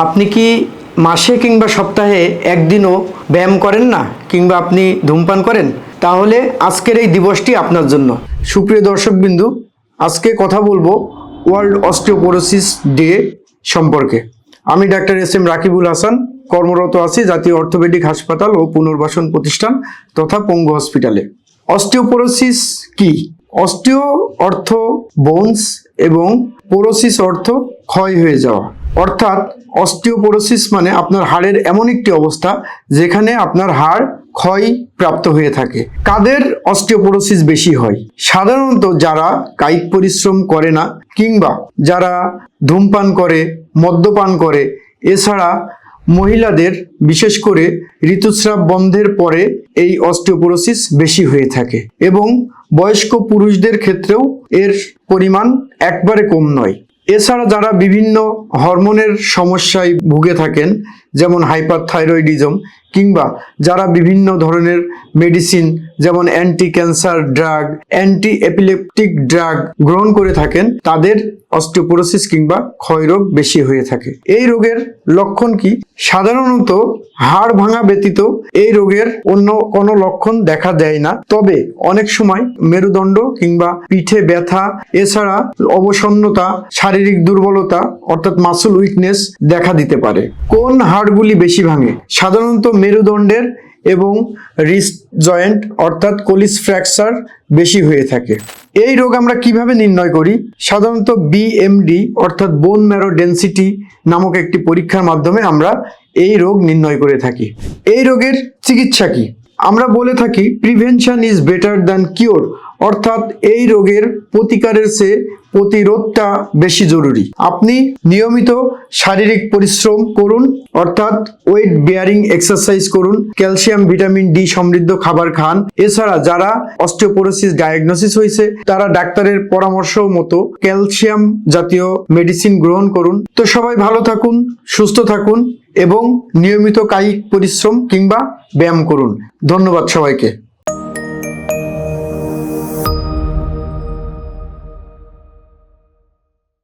আপনি কি মাসে কিংবা সপ্তাহে একদিনও ব্যায়াম করেন না কিংবা আপনি ধূমপান করেন? তাহলে আজকের এই দিবসটি আপনার জন্য। সুপ্রিয় দর্শকবিন্দু, আজকে কথা বলবো ওয়ার্ল্ড অস্টিওপোরোসিস ডে সম্পর্কে। আমি doctor S M Rakibul Hasan, কর্মরত আছি জাতীয় অর্থোপেডিক হাসপাতাল ও পুনর্বাসন প্রতিষ্ঠান তথা পঙ্গু হসপিটালে। অস্টিওপোরোসিস কি? অস্টিও অর্থ বোনস এবং পোরোসিস অর্থ ক্ষয় হয়ে যাওয়া। অর্থাৎ অস্টিওপোরোসিস মানে আপনার হাড়ের এমন একটি অবস্থা যেখানে আপনার হাড় ক্ষয় প্রাপ্ত হয়ে থাকে। কাদের অস্টিওপোরোসিস বেশি হয়? সাধারণত যারা কায়িক পরিশ্রম করে না কিংবা যারা ধূমপান করে, মদ্যপান করে, এছাড়া মহিলাদের বিশেষ করে ঋতুস্রাব বন্ধের পরে এই অস্টিওপোরোসিস বেশি হয়ে থাকে এবং বয়স্ক পুরুষদের ক্ষেত্রেও এর পরিমাণ একবারে কম নয়। এছাড়া যারা বিভিন্ন হরমোনের সমস্যায় ভুগে থাকেন, যেমন হাইপারথাইরয়েডিজম, কিংবা যারা বিভিন্ন ধরনের মেডিসিন যেমন anti cancer drug, anti epileptic drug গ্রহণ করে থাকেন, তাদের অস্টিওপোরোসিস কিংবা ক্ষয়রোগ বেশি হয়ে থাকে। এই রোগের লক্ষণ কি? সাধারণত হাড় ভাঙা ব্যতীত এই রোগের অন্য কোনো লক্ষণ দেখা দেয় না, তবে অনেক সময় মেরুদণ্ড কিংবা পিঠে ব্যথা, এছাড়া অবসন্নতা, শারীরিক দুর্বলতা অর্থাৎ মাসল উইকনেস দেখা দিতে পারে। কোন হাড়গুলি বেশি ভাঙে? সাধারণত মেরুদণ্ডের এবং রিস্ট জয়েন্ট অর্থাৎ কোলিস ফ্র্যাকচার বেশি হয়ে থাকে। এই রোগ আমরা কিভাবে নির্ণয় করি? সাধারণত বিএমডি অর্থাৎ বোন ম্যারো ডেন্সিটি নামক একটি পরীক্ষার মাধ্যমে আমরা এই রোগ নির্ণয় করে থাকি। এই রোগের চিকিৎসা কি? আমরা বলে থাকি prevention is better than cure, অর্থাৎ এই রোগের প্রতিকারের চেয়ে প্রতিরোধটা বেশি জরুরি। আপনি নিয়মিত শারীরিক পরিশ্রম করুন, অর্থাৎ ওয়েট বেয়ারিং এক্সারসাইজ করুন, ক্যালসিয়াম ভিটামিন ডি সমৃদ্ধ খাবার খান। এছাড়া যারা অস্টিওপোরোসিস ডায়াগনোসিস হয়েছে তারা ডাক্তারের পরামর্শ মতো ক্যালসিয়াম জাতীয় মেডিসিন গ্রহণ করুন। তো সবাই ভালো থাকুন, সুস্থ থাকুন এবং নিয়মিত কায়িক পরিশ্রম কিংবা ব্যায়াম করুন। ধন্যবাদ সবাইকে।